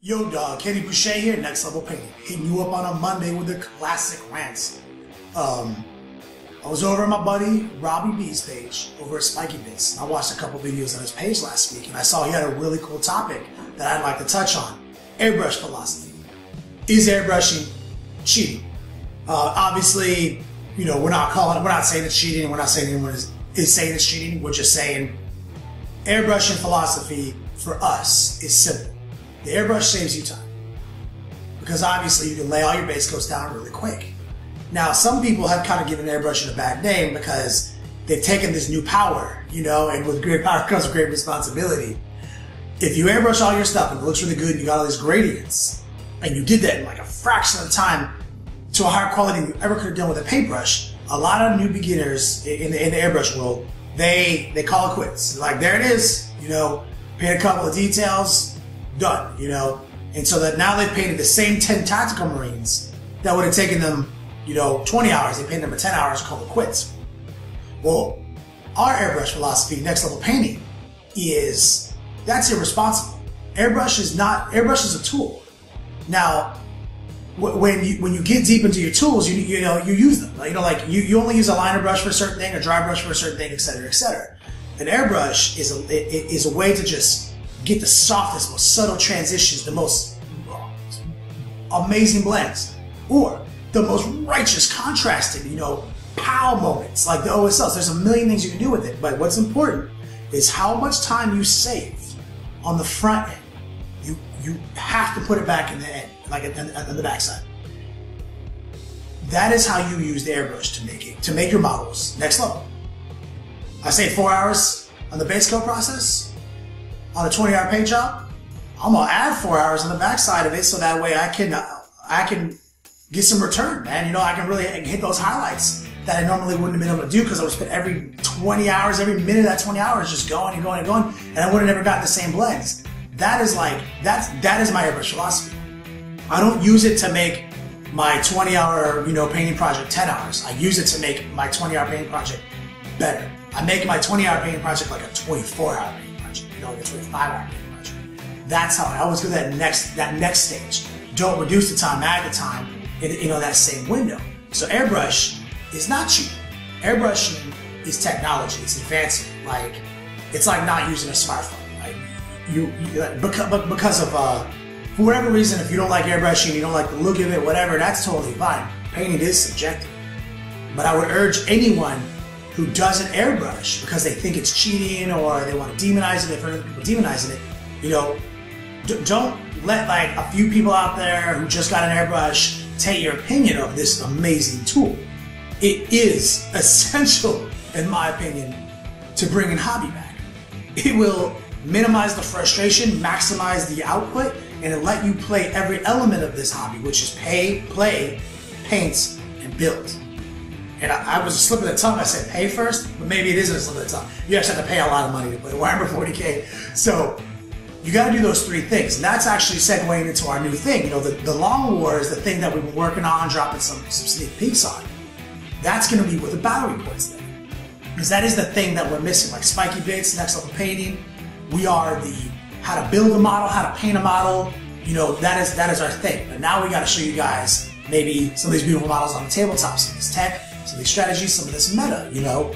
Yo dog, Kenny Boucher here, Next Level Painting, hitting you up on a Monday with the classic rants. I was over at my buddy Robbie B's page over at Spiky Bits. I watched a couple videos on his page last week and I saw he had a really cool topic that I'd like to touch on. Airbrush philosophy. Is airbrushing cheating? Obviously, you know, we're not saying it's cheating, and we're not saying anyone is saying it's cheating. We're just saying airbrushing philosophy for us is simple. The airbrush saves you time because obviously you can lay all your base coats down really quick. Now, some people have kind of given airbrushing a bad name because they've taken this new power, you know, and with great power comes great responsibility. If you airbrush all your stuff and it looks really good and you got all these gradients, and you did that in like a fraction of the time to a higher quality than you ever could have done with a paintbrush, a lot of new beginners in the airbrush world, they call it quits. They're like, there it is, you know, paint a couple of details, done, you know. And so that now they've painted the same 10 tactical marines that would have taken them, you know, 20 hours. They painted them in 10 hours, called it quits. Well, our airbrush philosophy, Next Level Painting, is that's irresponsible. Airbrush is a tool. Now, when you get deep into your tools, you use them. You know, like you only use a liner brush for a certain thing, a dry brush for a certain thing, etc., etc. An airbrush is a way to just get the softest, most subtle transitions, the most amazing blends, or the most righteous contrasted, you know, pow moments like the OSLs. There's a million things you can do with it, but what's important is how much time you save on the front end. You have to put it back in the end, like at the backside. That is how you use the airbrush to make your models next level. I say 4 hours on the base coat process. On a 20-hour paint job, I'm gonna add 4 hours on the backside of it so that way I can get some return, man. You know, I can really hit those highlights that I normally wouldn't have been able to do because I would spend every 20 hours, every minute of that 20 hours just going and going and going, and I would have never gotten the same blends. That is my airbrush philosophy. I don't use it to make my 20-hour, you know, painting project 10 hours. I use it to make my 20-hour painting project better. I make my 20-hour painting project like a 24-hour painting project, you know, like a 25-hour painting project. That's how I always go that next stage. Don't reduce the time, add the time in, you know, that same window. So airbrush is not cheating. Airbrushing is technology. It's advancement. Like, it's like not using a smartphone. Like, because of for whatever reason, if you don't like airbrushing, you don't like the look of it, whatever, that's totally fine. Painting is subjective. But I would urge anyone who doesn't airbrush because they think it's cheating or they want to demonize it, if other people demonizing it, you know, don't let like a few people out there who just got an airbrush take your opinion of this amazing tool. It is essential, in my opinion, to bring in hobby back. It will minimize the frustration, maximize the output, and it'll let you play every element of this hobby, which is play, paint, and build. And I was a slip of the tongue, I said pay first, but maybe it isn't a slip of the tongue. You actually have to pay a lot of money to play Warhammer 40K. So you gotta do those three things. And that's actually segueing into our new thing. You know, the Long War is the thing that we've been working on, dropping some sneak peeks on. That's gonna be with the battle reports then. Because that is the thing that we're missing, like Spiky Bits, Next Level Painting. We are the how to build a model, how to paint a model. You know, that is our thing. But now we got to show you guys maybe some of these beautiful models on the tabletop, some of this tech, some of these strategies, some of this meta, you know.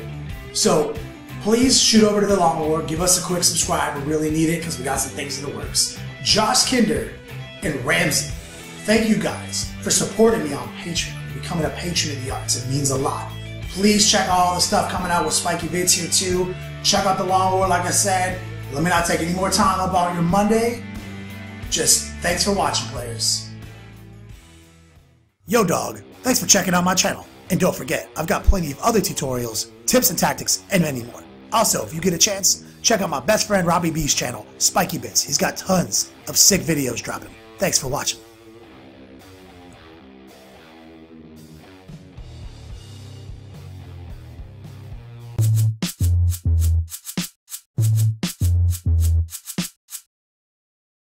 So please shoot over to the Long War, give us a quick subscribe. We really need it because we got some things in the works. Josh Kinder and Ramsey, thank you guys for supporting me on Patreon, becoming a patron of the arts. It means a lot. Please check out all the stuff coming out with Spiky Bits here too. Check out the Long War, like I said. Let me not take any more time about your Monday. Just thanks for watching, players. Yo dog, thanks for checking out my channel. And don't forget, I've got plenty of other tutorials, tips and tactics, and many more. Also, if you get a chance, check out my best friend Robbie B's channel, Spiky Bits. He's got tons of sick videos dropping. Thanks for watching.